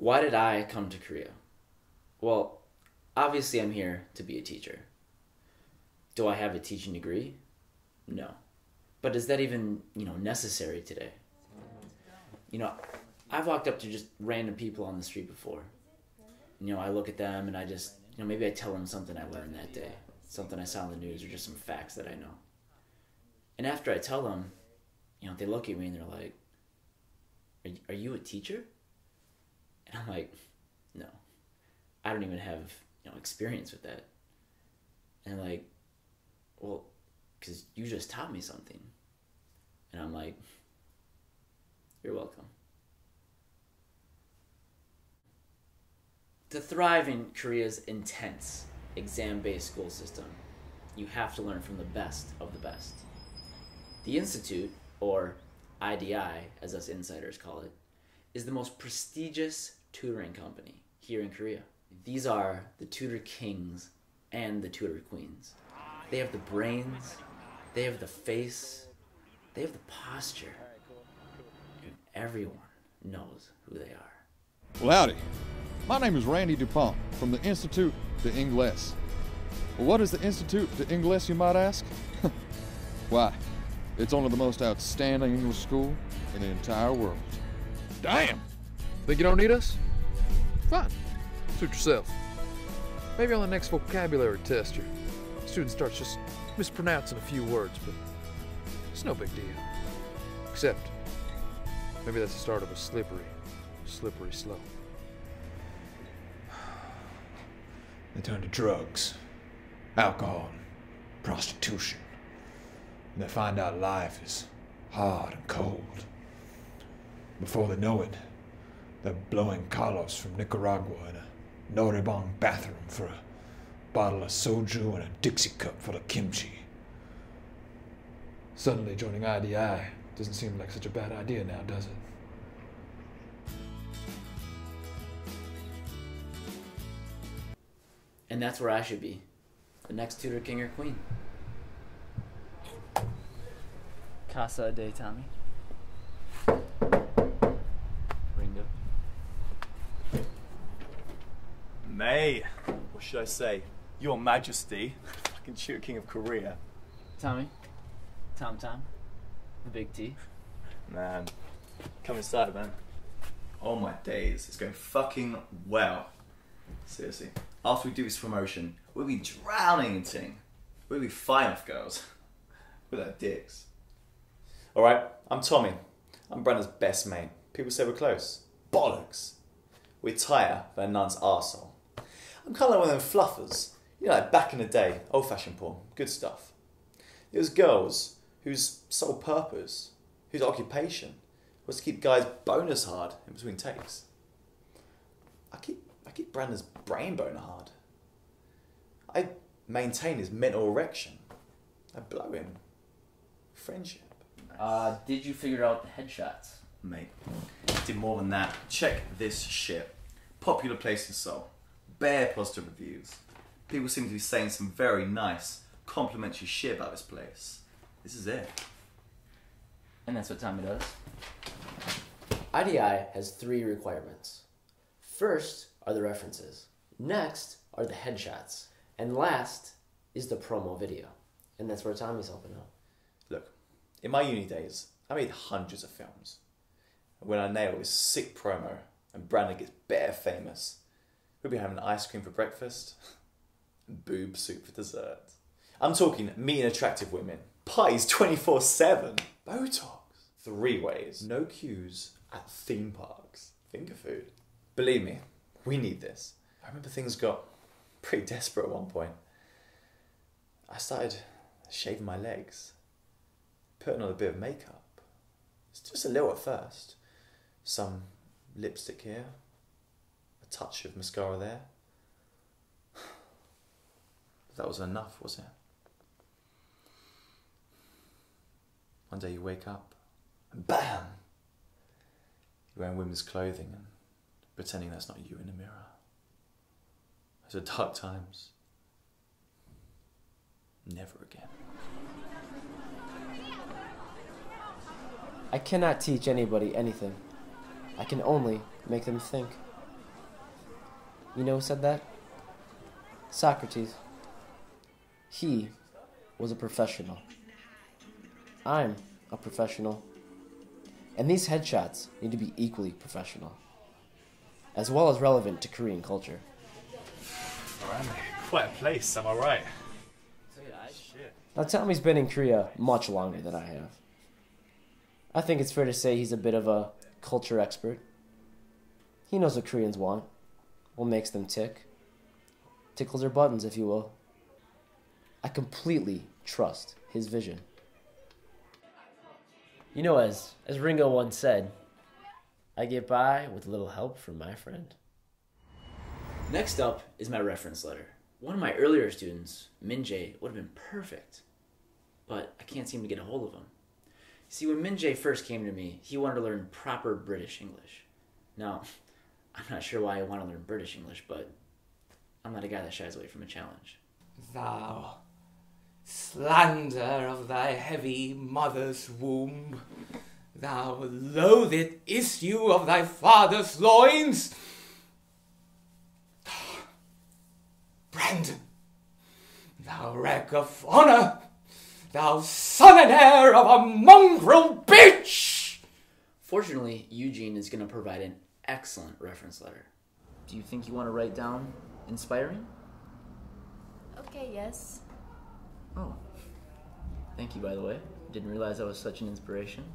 Why did I come to Korea? Well, obviously I'm here to be a teacher. Do I have a teaching degree? No. But is that even, necessary today? I've walked up to just random people on the street before. I look at them and I just, maybe I tell them something I learned that day, something I saw in the news, or just some facts that I know. And after I tell them, they look at me and they're like, are you a teacher? And I'm like, no, I don't even have, experience with that. And they're like, well, because you just taught me something. And I'm like, you're welcome. To thrive in Korea's intense exam-based school system, you have to learn from the best of the best. The Institute, or IDI as us insiders call it, is the most prestigious tutoring company here in Korea. These are the Tutor Kings and the Tutor Queens. They have the brains, they have the face, they have the posture, and everyone knows who they are. Well, howdy. My name is Randy DuPont from the Institut d'Anglais. Well, what is the Institut d'Anglais, you might ask? Why, it's one of the most outstanding English school in the entire world. Damn! Think you don't need us? Fine. Suit yourself. Maybe on the next vocabulary test, your student starts just mispronouncing a few words, but it's no big deal. Except, maybe that's the start of a slippery slope. They turn to drugs, alcohol, and prostitution. And they find out life is hard and cold. Before they know it, they're blowing Carlos from Nicaragua in a Noribong bathroom for a bottle of soju and a Dixie cup full of kimchi. Suddenly joining IDI doesn't seem like such a bad idea now, does it? And that's where I should be, the next Tutor King or Queen. Casa a day, Tommy. Ringo. Nay, what should I say? Your Majesty, fucking Tutor King of Korea. Tommy. Tom, the big T. Man, come inside, man. Oh my days, it's going fucking well. Seriously, after we do this promotion, we'll be drowning in ting. We'll be fine off girls. With our dicks. Alright, I'm Tommy. I'm Brandon's best mate. People say we're close. Bollocks. We're tighter than Nun's arsehole. I'm kind of like one of them fluffers. Like back in the day, old-fashioned porn. Good stuff. It was girls whose sole purpose, whose occupation, was to keep guys bonus hard in between takes. I keep Brandon's brain boner hard. I maintain his mental erection. I blow him. Friendship. Did you figure out the headshots? Mate, did more than that. Check this shit. Popular place in Seoul. Bare positive reviews. People seem to be saying some very nice, complimentary shit about this place. This is it. And that's what Tommy does. IDI has 3 requirements. First are the references. Next are the headshots. And last is the promo video. And that's where Tommy's helping out. Look, in my uni days, I made hundreds of films. And when I nail this sick promo and Brandon gets bare famous, we'll be having ice cream for breakfast and boob soup for dessert. I'm talking meeting attractive women, parties 24/7, Botox, 3-ways, no queues at theme parks, finger food. Believe me, we need this. I remember things got pretty desperate at one point. I started shaving my legs, putting on a bit of makeup. It's just a little at first. Some lipstick here, a touch of mascara there. But that wasn't enough, was it? One day you wake up and BAM! You're wearing women's clothing and pretending that's not you in the mirror. Those are dark times. Never again. I cannot teach anybody anything. I can only make them think. You know who said that? Socrates. He was a professional. I'm a professional. And these headshots need to be equally professional, as well as relevant to Korean culture. Alright, quite a place, am I right? Now, Tommy's been in Korea much longer than I have. I think it's fair to say he's a bit of a culture expert. He knows what Koreans want, what makes them tick. Tickles their buttons, if you will. I completely trust his vision. You know, as Ringo once said, I get by with a little help from my friend. Next up is my reference letter. One of my earlier students, Min-jae, would have been perfect, but I can't seem to get a hold of him. See, when Min-jae first came to me, he wanted to learn proper British English. Now, I'm not sure why I want to learn British English, but I'm not a guy that shies away from a challenge. Thou slander of thy heavy mother's womb, thou loathed issue of thy father's loins, Brandon, thou wreck of honor, thou son and heir of a mongrel bitch! Fortunately, Eugene is going to provide an excellent reference letter. Do you think you want to write down inspiring? Okay, yes. Oh. Thank you, by the way. Didn't realize I was such an inspiration.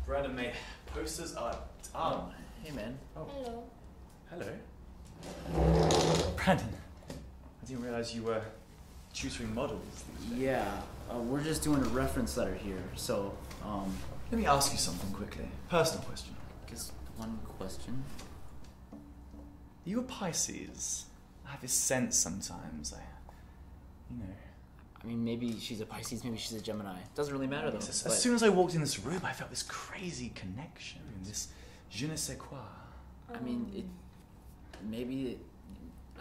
Brandon, mate, posters are done. Oh, hey, man. Oh. Hello. Hello. Brandon, I didn't realize you were tutoring models. Yeah, we're just doing a reference letter here, so, Let me ask you something quickly. Personal question. just one question. Are you a Pisces? I have this sense sometimes. I mean, maybe she's a Pisces, maybe she's a Gemini. Doesn't really matter, though. As soon as I walked in this room, I felt this crazy connection, this je ne sais quoi. I mean, I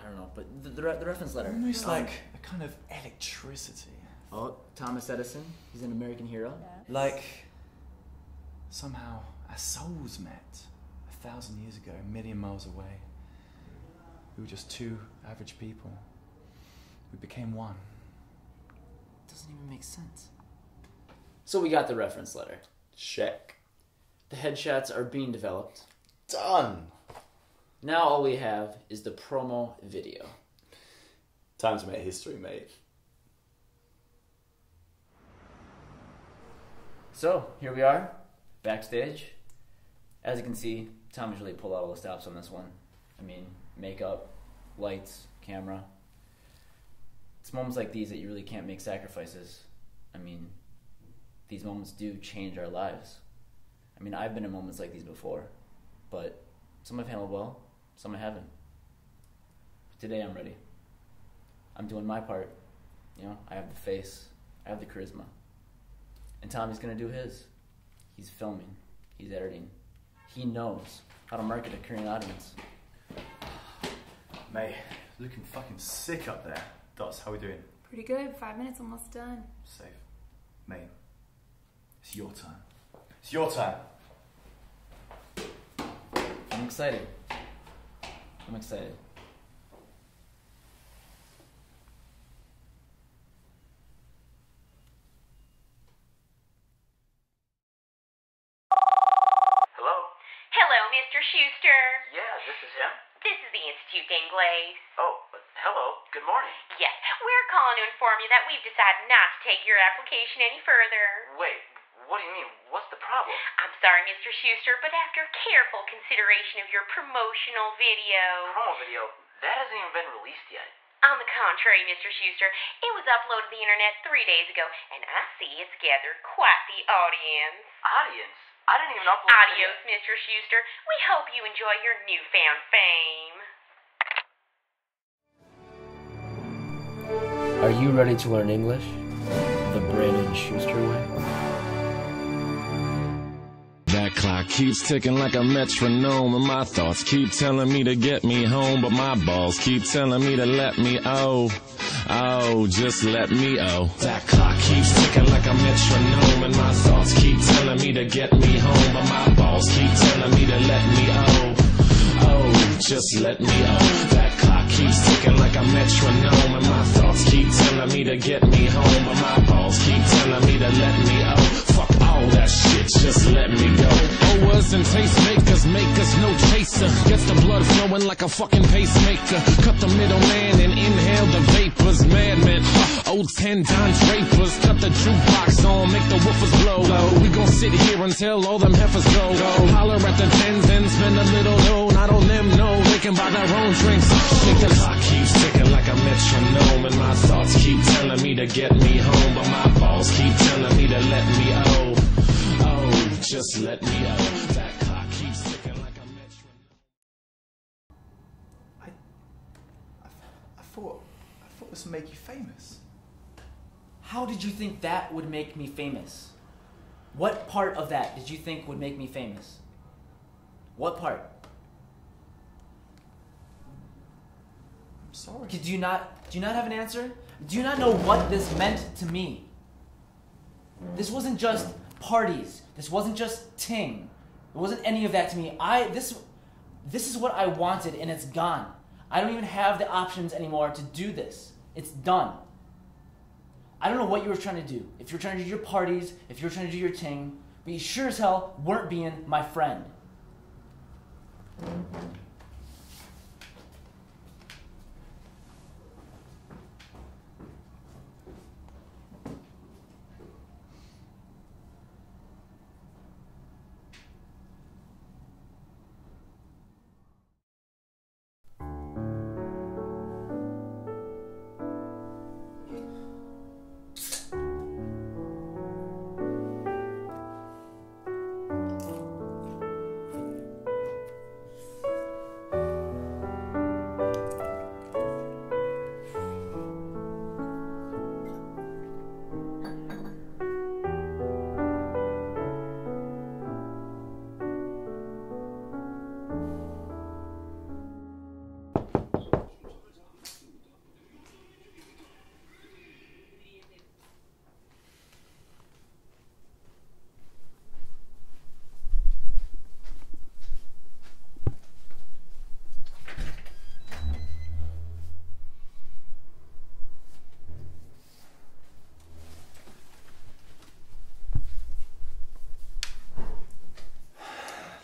don't know, but the reference letter. Almost like a kind of electricity. Oh, Thomas Edison, he's an American hero. Yeah. Like, somehow our souls met 1,000 years ago, a million miles away. We were just two average people. We became one. Doesn't even make sense. So we got the reference letter. Check. The headshots are being developed. Done. Now all we have is the promo video. Time to make history, mate. So, here we are, backstage. As you can see, Tommy's really pulled out all the stops on this one. I mean, makeup, lights, camera. It's moments like these that you really can't make sacrifices. I mean, these moments do change our lives. I mean, I've been in moments like these before, but some I've handled well, some I haven't. Today I'm ready. I'm doing my part. You know, I have the face, I have the charisma. And Tommy's gonna do his. He's filming, he's editing. He knows how to market a Korean audience. Mate, looking fucking sick up there. Dots, how we doing? Pretty good. 5 minutes, almost done. Safe. Mate, it's your time. It's your time. I'm excited. I'm excited. Hello? Hello, Mr. Schuster. Yeah, this is him. This is the Institute d'Anglais. Oh, hello. Good morning. Yes, we're calling to inform you that we've decided not to take your application any further. Wait, what do you mean? What's the problem? I'm sorry, Mr. Schuster, but after careful consideration of your promotional video... Promo video? That hasn't even been released yet. On the contrary, Mr. Schuster, it was uploaded to the internet 3 days ago, and I see it's gathered quite the audience. Audience? I didn't even upload the video. Adios, Mr. Schuster. We hope you enjoy your newfound fame. Are you ready to learn English the Brandon Schuster way? That clock keeps ticking like a metronome, and my thoughts keep telling me to get me home, but my balls keep telling me to let me just let me That clock keeps ticking like a metronome, and my thoughts keep telling me to get me home, but my balls keep telling me to let me just let me out. That clock keeps ticking like a metronome, and my thoughts keep telling me to get me home, but my balls keep telling me to let me out. Fuck all that shit, just let me go. Owers and tastemakers make us no chaser. Gets the blood flowing like a fucking pacemaker. Cut the middleman and inhale the vapors. Madman, old 10 Don Drapers. Cut the jukebox on, make the woofers blow. We gon' sit here until all them heifers go. Holler at the tens and spend a little dough. Not on them, no, they can buy their own drinks. Shake the clock keeps ticking like a metronome, and my thoughts keep telling me to get me home, but my balls keep telling me to let me out. Oh, just let me out. That clock keeps ticking like a metronome. I thought this would make you famous. How did you think that would make me famous? What part of that did you think would make me famous? What part? I'm sorry. Do you not have an answer? Do you not know what this meant to me? This wasn't just parties. This wasn't just ting. It wasn't any of that to me. This is what I wanted, and it's gone. I don't even have the options anymore to do this. It's done. I don't know what you were trying to do. If you were trying to do your parties, if you were trying to do your ting, but you sure as hell weren't being my friend.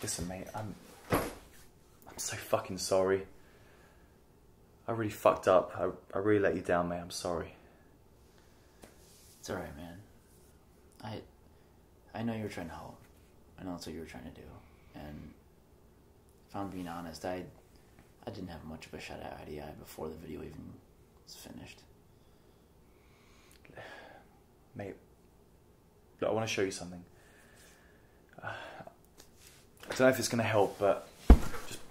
Listen, mate, I'm so fucking sorry. I really fucked up. I really let you down, mate. I'm sorry. It's alright, man. I know you were trying to help. I know that's what you were trying to do. And if I'm being honest, I didn't have much of a shot at IDI before the video even was finished. Mate, look, I want to show you something. I don't know if it's going to help, but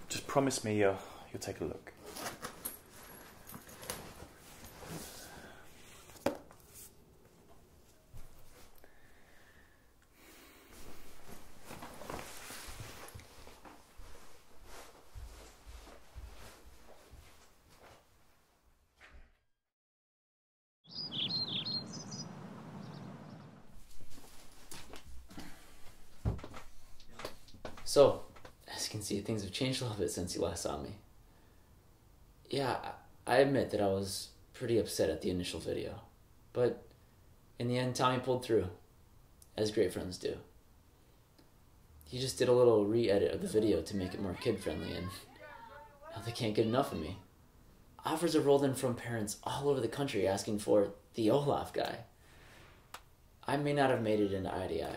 just promise me you'll take a look. So, as you can see, things have changed a little bit since you last saw me. Yeah, I admit that I was pretty upset at the initial video. But in the end, Tommy pulled through, as great friends do. He just did a little re-edit of the video to make it more kid-friendly, and now they can't get enough of me. Offers have rolled in from parents all over the country asking for the Olaf guy. I may not have made it into IDI,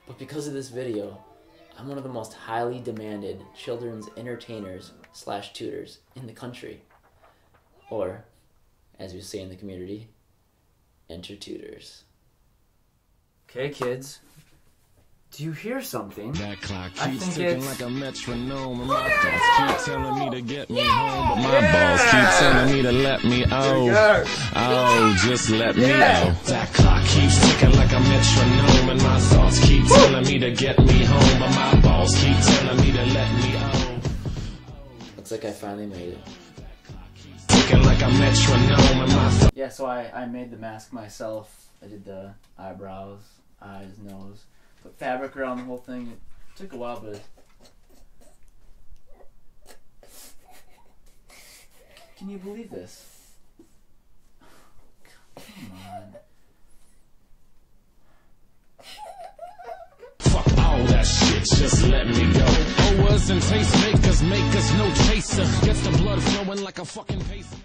but because of this video, I'm one of the most highly demanded children's entertainers / tutors in the country. Or, as we say in the community, enter tutors. Okay, kids. Do you hear something? That clock I keeps think ticking it's... like a metronome, and my thoughts keep telling me to get me home, but my balls keep telling me to let me out. Oh, just let me out. That clock keeps ticking like a metronome, and my thoughts keep telling me to get me home, but my balls keep telling me to let me out. Looks like I finally made it. Ticking like a metronome, and my Yeah, so I made the mask myself. I did the eyebrows, eyes, nose. Put fabric around the whole thing. It took a while, but Can you believe this? Come on. Fuck all that shit, just let me go. Owers and tastemakers make us no chaser. Gets the blood flowing like a fucking pace.